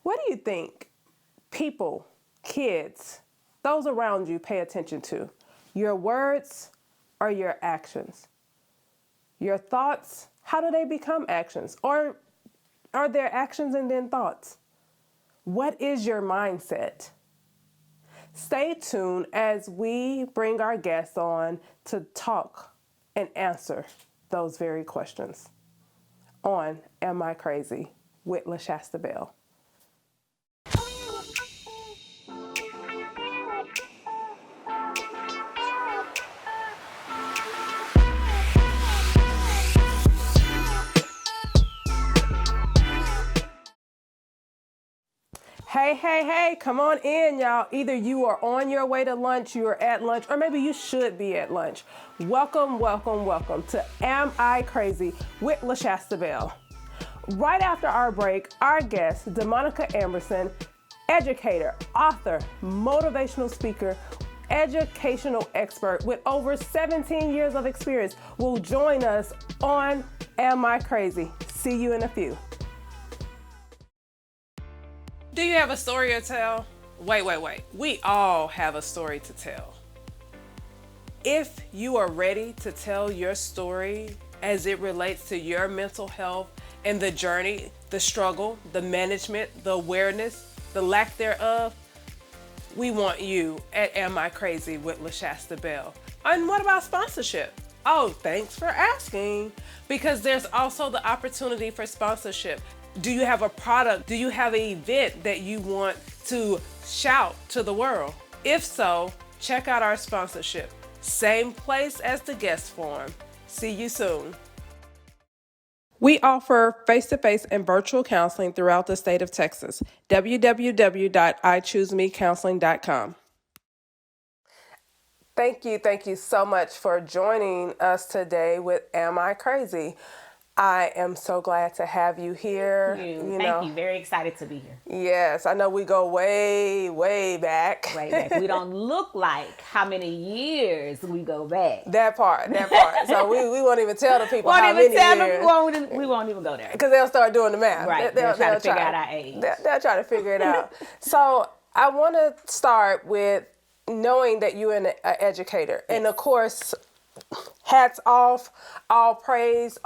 What do you think people, kids, those around you pay attention to? Your words or your actions? Your thoughts, how do they become actions? Or are there actions and then thoughts? What is your mindset? Stay tuned as we bring our guests on to talk and answer those very questions on Am I Crazy with LaShasta Bell. Hey, come on in, y'all. Either you are on your way to lunch, you are at lunch, or maybe you should be at lunch. Welcome to Am I Crazy with LaShasta Bell. Right after our break, our guest, DeMonica Amerson, educator, author, motivational speaker, educational expert with over 17 years of experience, will join us on Am I Crazy? See you in a few. Do you have a story to tell? Wait. We all have a story to tell. If you are ready to tell your story as it relates to your mental health and the journey, the struggle, the management, the awareness, the lack thereof, we want you at Am I Crazy with LaShasta Bell. And what about sponsorship? Oh, thanks for asking. Because there's also the opportunity for sponsorship. Do you have a product? Do you have an event that you want to shout to the world? If so, check out our sponsorship. Same place as the guest forum. See you soon. We offer face-to-face and virtual counseling throughout the state of Texas. www.ichoosemecounseling.com. Thank you so much for joining us today with Am I Crazy? I am so glad to have you here. Thank you. Very excited to be here. Yes, I know we go way back. We don't look like how many years we go back. That part. So we won't even tell the people how many years. We won't even go there. Because they'll start doing the math. Right. They'll try to figure out our age. They'll try to figure it out. So I want to start with knowing that you're an educator. Yes. And of course, hats off, all praise,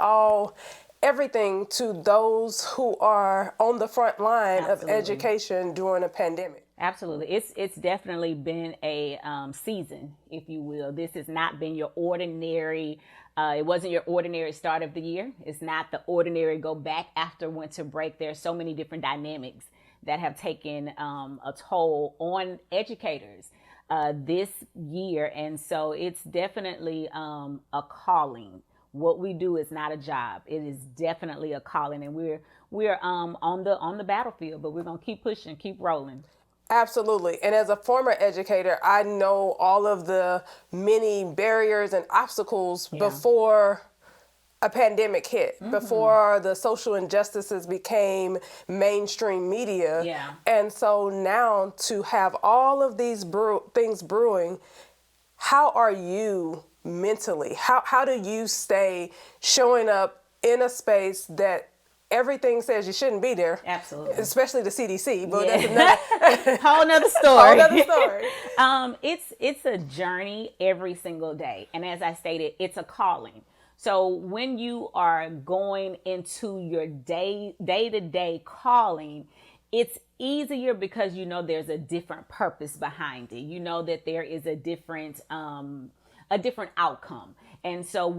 everything to those who are on the front line of education during a pandemic. Absolutely. It's definitely been a season, if you will. This has not been your ordinary, it wasn't your ordinary start of the year. It's not the ordinary go back after winter break. There's so many different dynamics that have taken a toll on educators this year. And so it's definitely a calling. What we do is not a job. It is definitely a calling, and we're on the battlefield, but we're going to keep pushing, keep rolling. Absolutely. And as a former educator, I know all of the many barriers and obstacles before a pandemic hit, before the social injustices became mainstream media. Yeah. And so now to have all of these things brewing, how are you mentally? How do you stay showing up in a space that everything says you shouldn't be there? Absolutely. Especially the CDC, but that's another whole nother story. It's a journey every single day. And as I stated, it's a calling. So when you are going into your day-to-day calling, it's easier because you know there's a different purpose behind it. You know that there is a different outcome. And so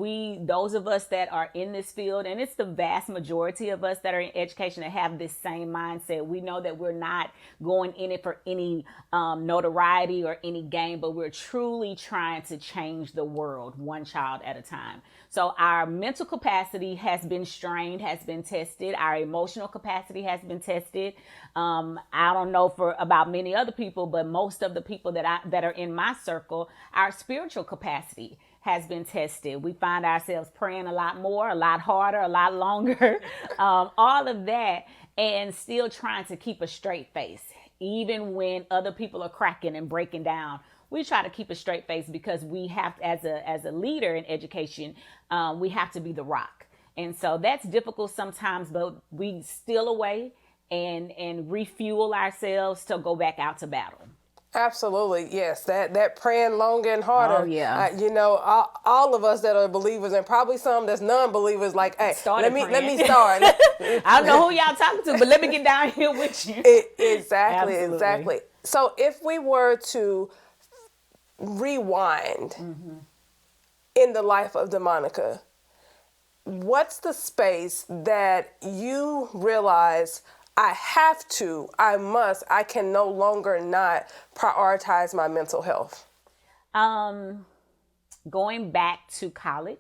those of us that are in this field, and it's the vast majority of us that are in education that have this same mindset. We know that we're not going in it for any notoriety or any gain, but we're truly trying to change the world one child at a time. So our mental capacity has been strained, has been tested. Our emotional capacity has been tested. I don't know about many other people, but most of the people that are in my circle, our spiritual capacity has been tested. We find ourselves praying a lot more, a lot harder, a lot longer, all of that, and still trying to keep a straight face. Even when other people are cracking and breaking down, we try to keep a straight face because we have, as a leader in education, we have to be the rock. And so that's difficult sometimes, but we steal away and refuel ourselves to go back out to battle. Absolutely, yes. That praying longer and harder. Oh, yeah. All of us that are believers, and probably some that's non-believers, like, hey, let me start. I don't know who y'all talking to, but let me get down here with you. Exactly. So if we were to rewind in the life of DeMonica, what's the space that you realize I can no longer not prioritize my mental health? Going back to college,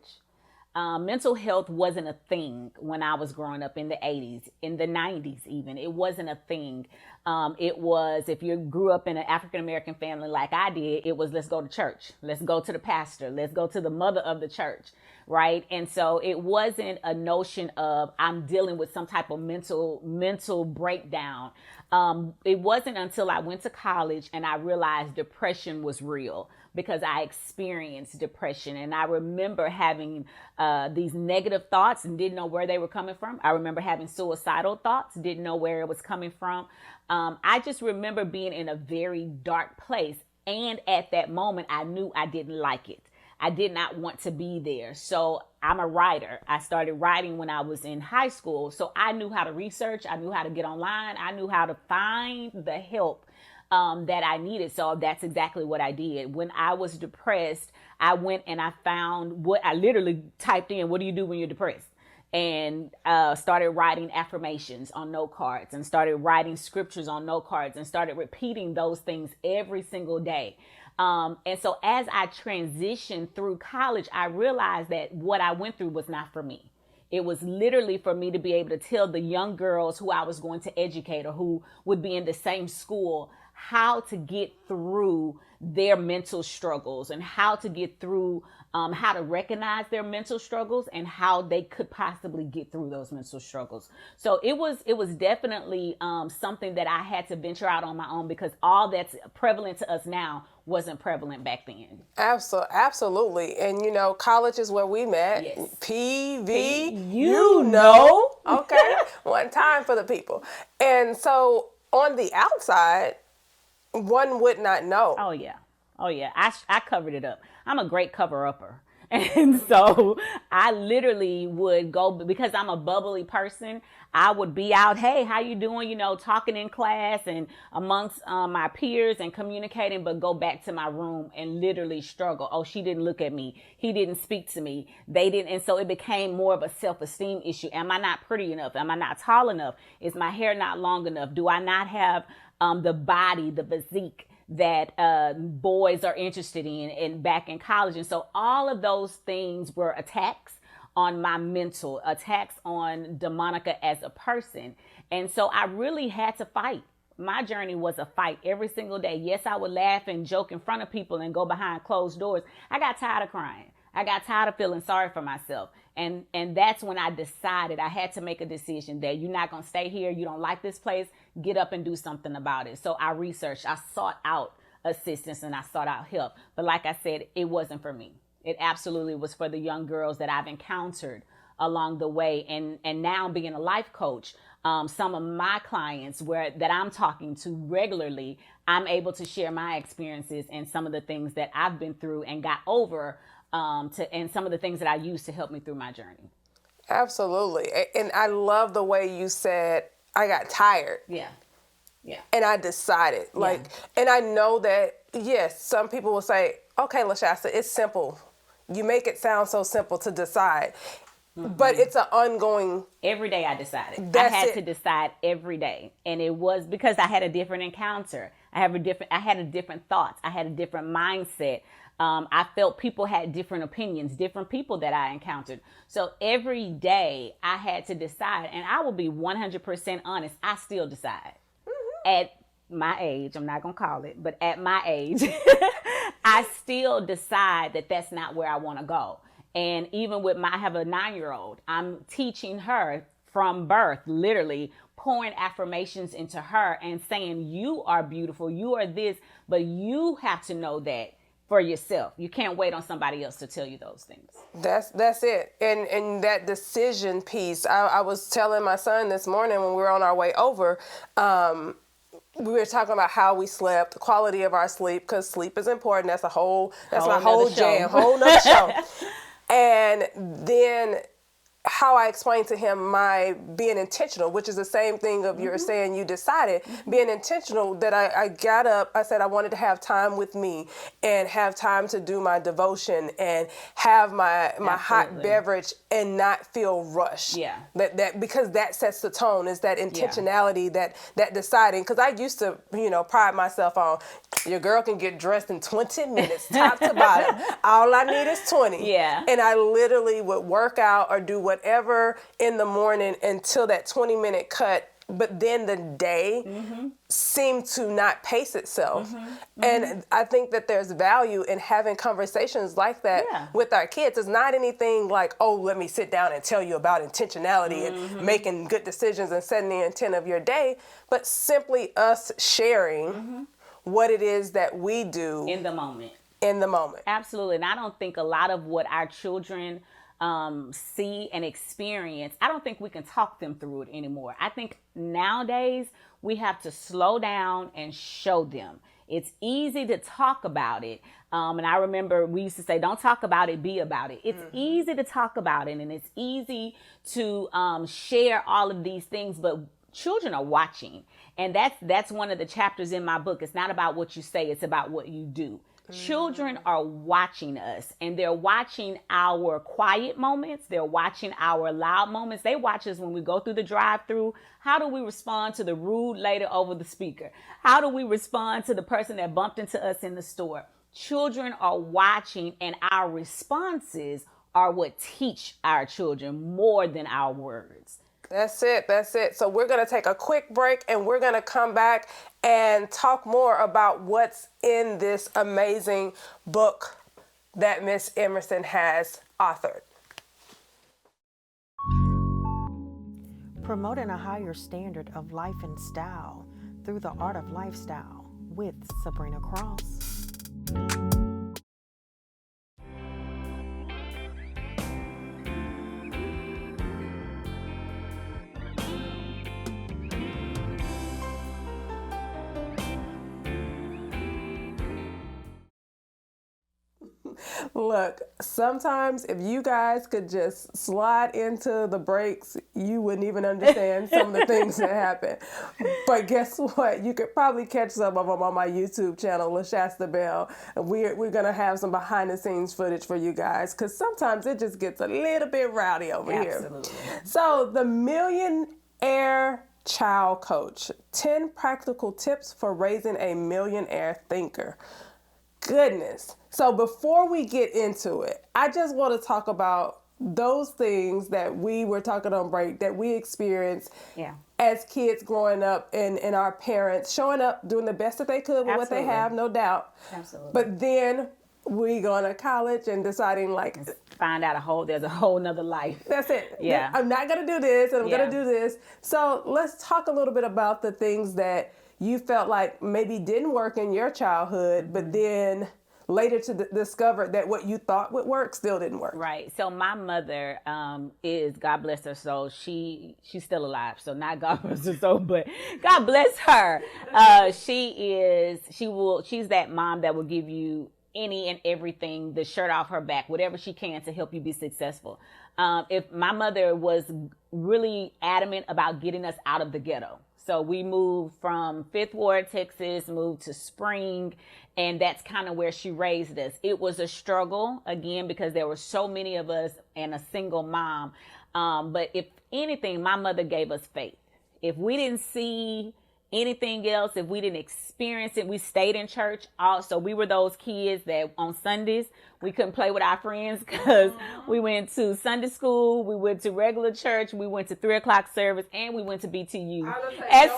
mental health wasn't a thing when I was growing up in the 80s, in the 90s even. It wasn't a thing. It was, if you grew up in an African-American family like I did, it was, let's go to church. Let's go to the pastor. Let's go to the mother of the church, right? And so it wasn't a notion of I'm dealing with some type of mental breakdown. It wasn't until I went to college and I realized depression was real, because I experienced depression. And I remember having these negative thoughts and didn't know where they were coming from. I remember having suicidal thoughts, didn't know where it was coming from. I just remember being in a very dark place. And at that moment, I knew I didn't like it. I did not want to be there. So I'm a writer. I started writing when I was in high school. So I knew how to research. I knew how to get online. I knew how to find the help that I needed. So that's exactly what I did. When I was depressed, I went and I found I literally typed in, what do you do when you're depressed? And started writing affirmations on note cards, and started writing scriptures on note cards, and started repeating those things every single day. And so as I transitioned through college, I realized that what I went through was not for me. It was literally for me to be able to tell the young girls who I was going to educate, or who would be in the same school, how to get through their mental struggles, and how to get through, how to recognize their mental struggles, and how they could possibly get through those mental struggles. So it was definitely something that I had to venture out on my own, because all that's prevalent to us now wasn't prevalent back then. Absolutely. And college is where we met. Yes. PV, you know. Okay. One time for the people. And so on the outside, one would not know. Oh yeah. I covered it up. I'm a great cover-upper. And so I literally would go, because I'm a bubbly person, I would be out, hey, how you doing? Talking in class and amongst my peers and communicating, but go back to my room and literally struggle. Oh, she didn't look at me. He didn't speak to me. They didn't. And so it became more of a self-esteem issue. Am I not pretty enough? Am I not tall enough? Is my hair not long enough? Do I not have the body, the physique that boys are interested in back in college? And so all of those things were attacks on my mental, attacks on DeMonica as a person. And so I really had to fight. My journey was a fight every single day. Yes, I would laugh and joke in front of people and go behind closed doors. I got tired of crying. I got tired of feeling sorry for myself. And that's when I decided I had to make a decision that you're not going to stay here. You don't like this place. Get up and do something about it. So I researched, I sought out assistance, and I sought out help. But like I said, it wasn't for me. It absolutely was for the young girls that I've encountered along the way. And now being a life coach, some of my clients that I'm talking to regularly, I'm able to share my experiences and some of the things that I've been through and got over, and some of the things that I use to help me through my journey. Absolutely. And I love the way you said, I got tired. Yeah. And I decided, and I know that, yes, some people will say, okay, LaShasta, it's simple. You make it sound so simple to decide, but it's an ongoing. Every day I decided. I had to decide every day. And it was because I had a different encounter. I had a different thoughts. I had a different mindset. I felt people had different opinions, different people that I encountered. So every day I had to decide, and I will be 100% honest, I still decide. At my age, I'm not going to call it, but at my age, I still decide that that's not where I want to go. And even with I have a 9-year-old, I'm teaching her from birth, literally pouring affirmations into her and saying, you are beautiful, you are this, but you have to know that for yourself. You can't wait on somebody else to tell you those things. That's it. And that decision piece, I was telling my son this morning when we were on our way over, we were talking about how we slept, the quality of our sleep, because sleep is important. That's my whole jam, whole nother show. And then how I explained to him my being intentional, which is the same thing of you're saying you decided, being intentional, that I got up, I said I wanted to have time with me and have time to do my devotion and have my hot beverage and not feel rushed. Yeah. That because that sets the tone, is that intentionality, that deciding. Because I used to, pride myself on, your girl can get dressed in 20 minutes, top to bottom. All I need is 20. Yeah. And I literally would work out or do whatever in the morning until that 20-minute cut. But then the day seemed to not pace itself. And I think that there's value in having conversations like that with our kids. It's not anything like, oh, let me sit down and tell you about intentionality and making good decisions and setting the intent of your day, but simply us sharing what it is that we do in the moment. Absolutely. And I don't think a lot of what our children see and experience, I don't think we can talk them through it anymore. I think nowadays we have to slow down and show them. It's easy to talk about it. And I remember we used to say, don't talk about it, be about it. It's easy to talk about it, and it's easy to share all of these things, but children are watching. And that's one of the chapters in my book. It's not about what you say, it's about what you do. Children are watching us, and they're watching our quiet moments. They're watching our loud moments. They watch us when we go through the drive-through. How do we respond to the rude lady over the speaker? How do we respond to the person that bumped into us in the store? Children are watching, and our responses are what teach our children more than our words. That's it. So we're going to take a quick break, and we're going to come back and talk more about what's in this amazing book that Miss Amerson has authored. Promoting a higher standard of life and style through the art of lifestyle with Sabrina Cross. Look, sometimes if you guys could just slide into the breaks, you wouldn't even understand some of the things that happen. But guess what? You could probably catch some of them on my YouTube channel, LaShasta Bell. We're going to have some behind the scenes footage for you guys, because sometimes it just gets a little bit rowdy over here. Absolutely. So the Millionaire Child Coach, 10 practical tips for raising a millionaire thinker. Goodness. So before we get into it, I just want to talk about those things that we were talking on break, that we experienced as kids growing up, and our parents showing up, doing the best that they could with what they have, no doubt. Absolutely. But then we going to college and deciding find out there's a whole nother life. That's it. Yeah. I'm not going to do this, and I'm going to do this. So let's talk a little bit about the things that you felt like maybe didn't work in your childhood, but then later to discover that what you thought would work still didn't work. Right. So my mother is, God bless her soul, she's still alive. So not God bless her soul, but God bless her. She's that mom that will give you any and everything, the shirt off her back, whatever she can to help you be successful. If my mother was really adamant about getting us out of the ghetto. So we moved from Fifth Ward, Texas, moved to Spring, and that's kind of where she raised us. It was a struggle, again, because there were so many of us and a single mom. But if anything, my mother gave us faith. If we didn't see anything else, if we didn't experience it, we stayed in church. Also, we were those kids that on Sundays, we couldn't play with our friends because we went to Sunday school, we went to regular church, we went to 3:00 service, and we went to BTU at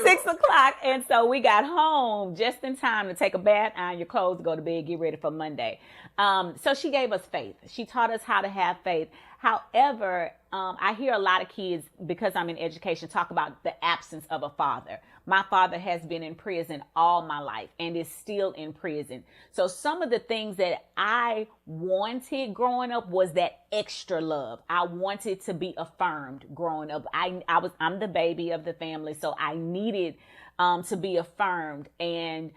6 o'clock. And so we got home just in time to take a bath, iron your clothes, go to bed, get ready for Monday. So she gave us faith. She taught us how to have faith, However, I hear a lot of kids, because I'm in education, talk about the absence of a father. My father has been in prison all my life and is still in prison. So some of the things that I wanted growing up was that extra love. I wanted to be affirmed growing up. I'm the baby of the family, so I needed to be affirmed. And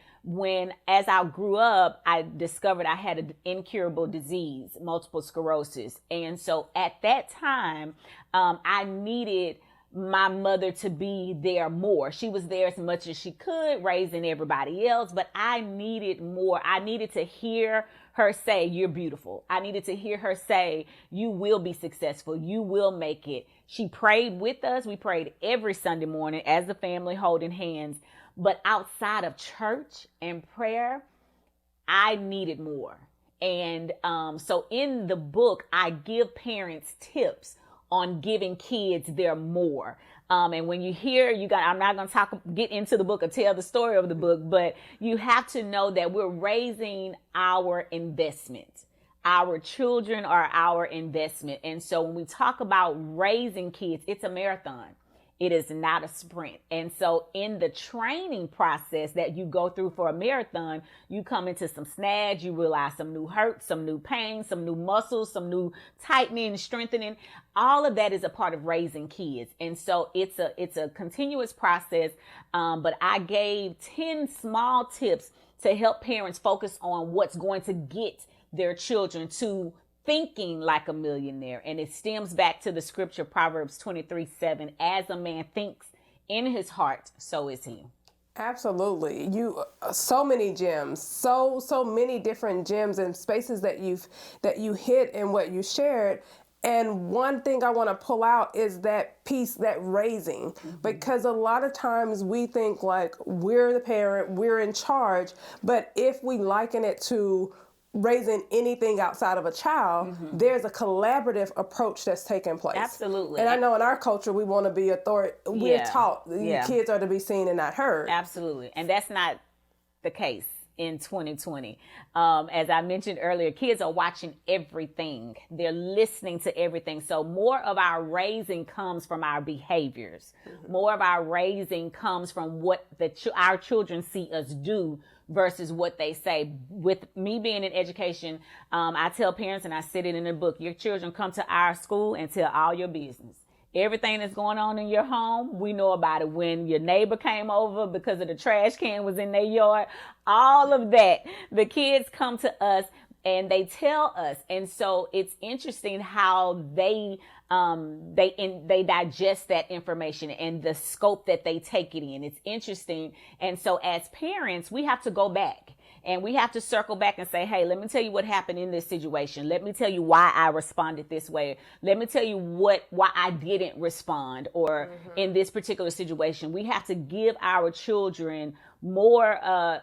as I grew up, I discovered I had an incurable disease, multiple sclerosis. And so at that time, I needed my mother to be there more. She was there as much as she could, raising everybody else, but I needed more. I needed to hear her say, "You're beautiful." I needed to hear her say, "You will be successful. You will make it." She prayed with us. We prayed every Sunday morning as a family, holding hands. But outside of church and prayer, I needed more. And so in the book, I give parents tips on giving kids their more. And when you hear, I'm not going to get into the book or tell the story of the book, but you have to know that we're raising our investment. Our children are our investment. And so when we talk about raising kids, it's a marathon. It is not a sprint. And so in the training process that you go through for a marathon, you come into some snags, you realize some new hurt, some new pain, some new muscles, some new tightening, strengthening. All of that is a part of raising kids. And so it's a continuous process. But I gave 10 small tips to help parents focus on what's going to get their children to thinking like a millionaire. And it stems back to the scripture, Proverbs 23:7. As a man thinks in his heart, so is he. Absolutely. So many gems, so many different gems and spaces that you hit and what you shared. And one thing I want to pull out is that piece, that raising, because a lot of times we think like we're the parent, we're in charge. But if we liken it to raising anything outside of a child, there's a collaborative approach that's taking place. Absolutely. And I know in our culture, we want to be we're taught kids are to be seen and not heard. Absolutely. And that's not the case in 2020. As I mentioned earlier, kids are watching everything. They're listening to everything. So more of our raising comes from our behaviors. More of our raising comes from what our children see us do versus what they say. With me being in education, I tell parents, and I said it in the book, your children come to our school and tell all your business. Everything that's going on in your home, we know about it. When your neighbor came over because of the trash can was in their yard, all of that, the kids come to us and they tell us. And so it's interesting how they digest that information and the scope that they take it in. It's interesting. And so as parents, we have to go back and we have to circle back and say, hey, let me tell you what happened in this situation. Let me tell you why I responded this way. Let me tell you why I didn't respond, or in this particular situation. We have to give our children more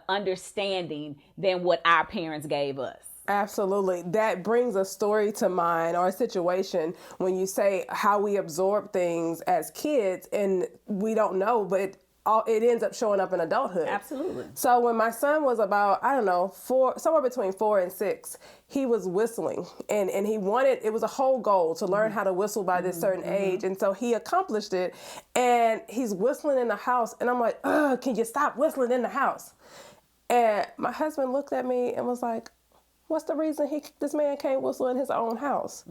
understanding than what our parents gave us. Absolutely. That brings a story to mind, or a situation when you say how we absorb things as kids and we don't know, but it ends up showing up in adulthood. Absolutely. So when my son was about, somewhere between 4 and 6, he was whistling and it was a whole goal to learn how to whistle by this certain age. And so he accomplished it and he's whistling in the house. And I'm like, can you stop whistling in the house? And my husband looked at me and was like, what's the reason this man can't whistle in his own house?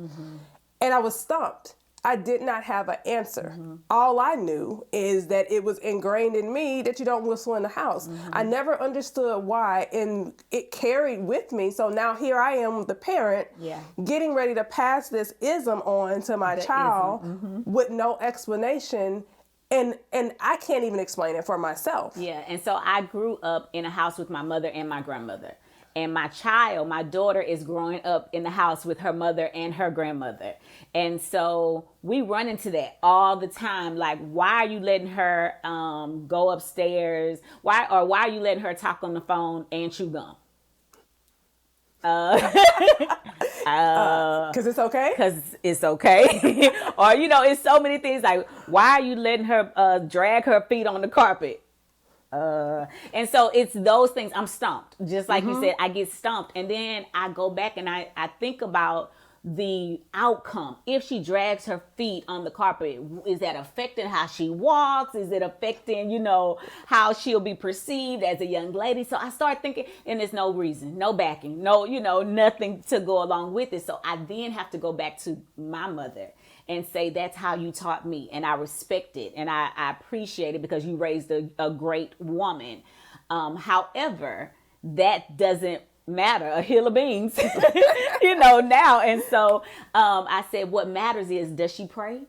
And I was stumped. I did not have an answer. All I knew is that it was ingrained in me that you don't whistle in the house. I never understood why, and it carried with me. So now here I am, the parent, getting ready to pass this ism on to my child with no explanation. And I can't even explain it for myself. Yeah, and so I grew up in a house with my mother and my grandmother. And my daughter is growing up in the house with her mother and her grandmother. And so we run into that all the time. Like, why are you letting her go upstairs? Why are you letting her talk on the phone and chew gum? Because it's okay? Because it's okay. Or, it's so many things like, why are you letting her drag her feet on the carpet? And so it's those things. I'm stumped. Just like you said, I get stumped. And then I go back and I think about the outcome. If she drags her feet on the carpet, is that affecting how she walks? Is it affecting, how she'll be perceived as a young lady? So I start thinking, and there's no reason, no backing, no, nothing to go along with it. So I then have to go back to my mother and say, that's how you taught me. And I respect it. And I appreciate it because you raised a great woman. However, that doesn't matter a hill of beans, now. And so I said, what matters is, does she pray?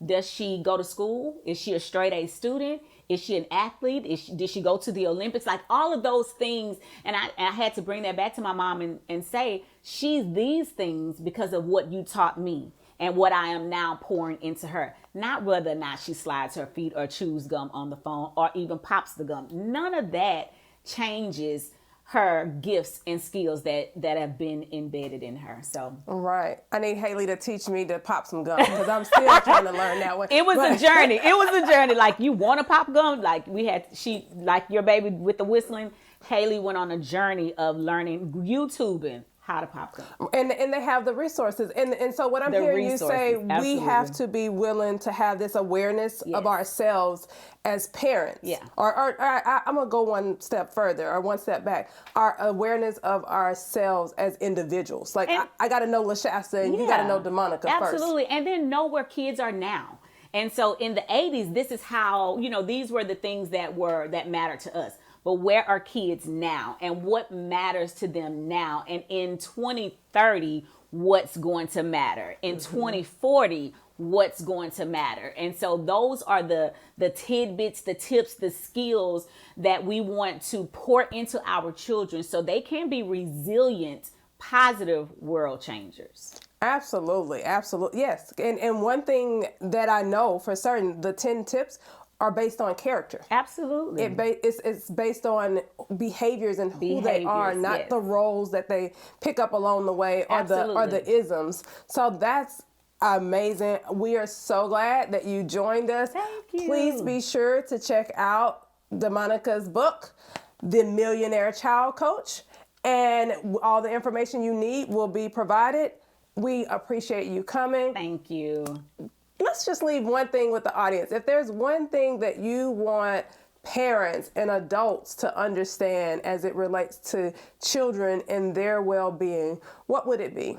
Does she go to school? Is she a straight A student? Is she an athlete? Did she go to the Olympics? Like all of those things. And I had to bring that back to my mom and say, she's these things because of what you taught me and what I am now pouring into her. Not whether or not she slides her feet or chews gum on the phone or even pops the gum. None of that changes her gifts and skills that have been embedded in her. So right, I need Haley to teach me to pop some gum because I'm still trying to learn that one. It was a journey. It was a journey. Like, you want to pop gum? Like like your baby with the whistling. Haley went on a journey of learning, YouTubing how to pop gum. And they have the resources. And so what I'm hearing you say, absolutely. We have to be willing to have this awareness of ourselves as parents. Yeah. Or I'm going to go one step further or one step back. Our awareness of ourselves as individuals. Like, I got to know LaShasta and you got to know DeMonica first. Absolutely. And then know where kids are now. And so in the 80s, this is how, these were the things that mattered to us. But where are kids now and what matters to them now? And in 2030, what's going to matter? In 2040, what's going to matter? And so those are the tidbits, the tips, the skills that we want to pour into our children so they can be resilient, positive world changers. Absolutely. Absolutely. Yes. And one thing that I know for certain, the 10 tips are based on character. Absolutely. It's based on behaviors and who they are, not the roles that they pick up along the way or the isms. So that's amazing. We are so glad that you joined us. Thank you. Please be sure to check out DeMonica's book, The Millionaire Child Coach, and all the information you need will be provided. We appreciate you coming. Thank you. Let's just leave one thing with the audience. If there's one thing that you want parents and adults to understand as it relates to children and their well-being, what would it be?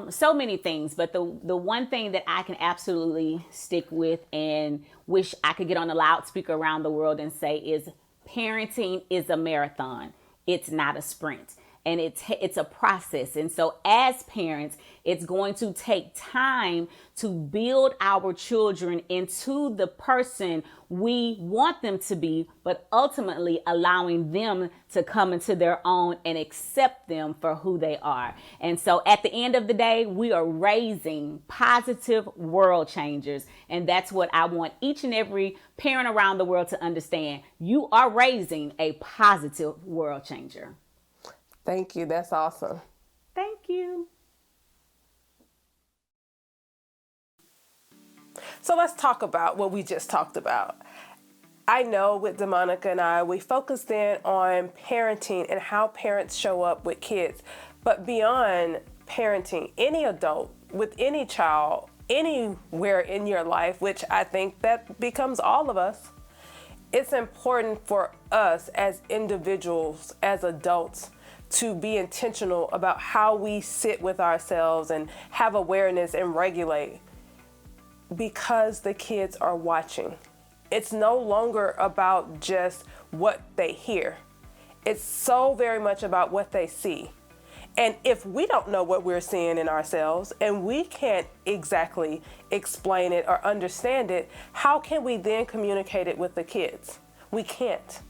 So many things, but the one thing that I can absolutely stick with and wish I could get on a loudspeaker around the world and say is, parenting is a marathon. It's not a sprint. And it's a process. And so as parents, it's going to take time to build our children into the person we want them to be, but ultimately allowing them to come into their own and accept them for who they are. And so at the end of the day, we are raising positive world changers. And that's what I want each and every parent around the world to understand. You are raising a positive world changer. Thank you. That's awesome. Thank you. So let's talk about what we just talked about. I know with DeMonica and I, we focused in on parenting and how parents show up with kids. But beyond parenting, any adult with any child, anywhere in your life, which I think that becomes all of us, it's important for us as individuals, as adults, to be intentional about how we sit with ourselves and have awareness and regulate, because the kids are watching. It's no longer about just what they hear. It's so very much about what they see. And if we don't know what we're seeing in ourselves and we can't exactly explain it or understand it, how can we then communicate it with the kids? We can't.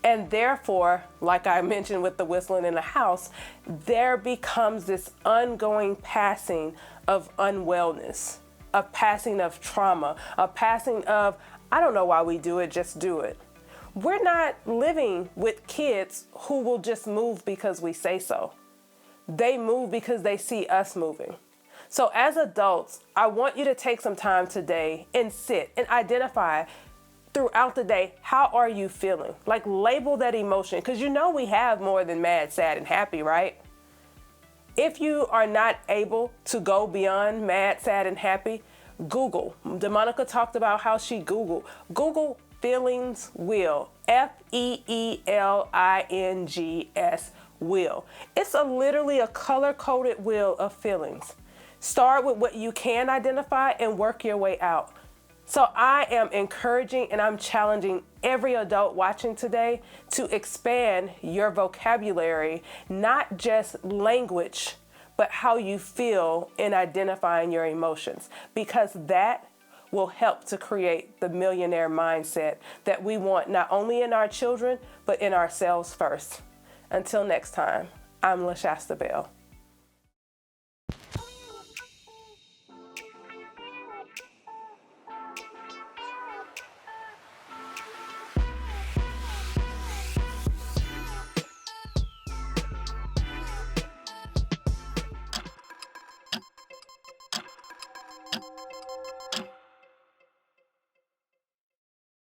And therefore, like I mentioned with the whistling in the house, there becomes this ongoing passing of unwellness, a passing of trauma, a passing of, I don't know why we do it, just do it. We're not living with kids who will just move because we say so. They move because they see us moving. So as adults, I want you to take some time today and sit and identify throughout the day, how are you feeling? Like, label that emotion, because we have more than mad, sad, and happy, right? If you are not able to go beyond mad, sad, and happy, Google. DeMonica talked about how she Google feelings wheel. FEELINGS wheel. It's literally a color-coded wheel of feelings. Start with what you can identify and work your way out. So I am encouraging and I'm challenging every adult watching today to expand your vocabulary, not just language, but how you feel in identifying your emotions, because that will help to create the millionaire mindset that we want not only in our children, but in ourselves first. Until next time, I'm LaShasta Bell.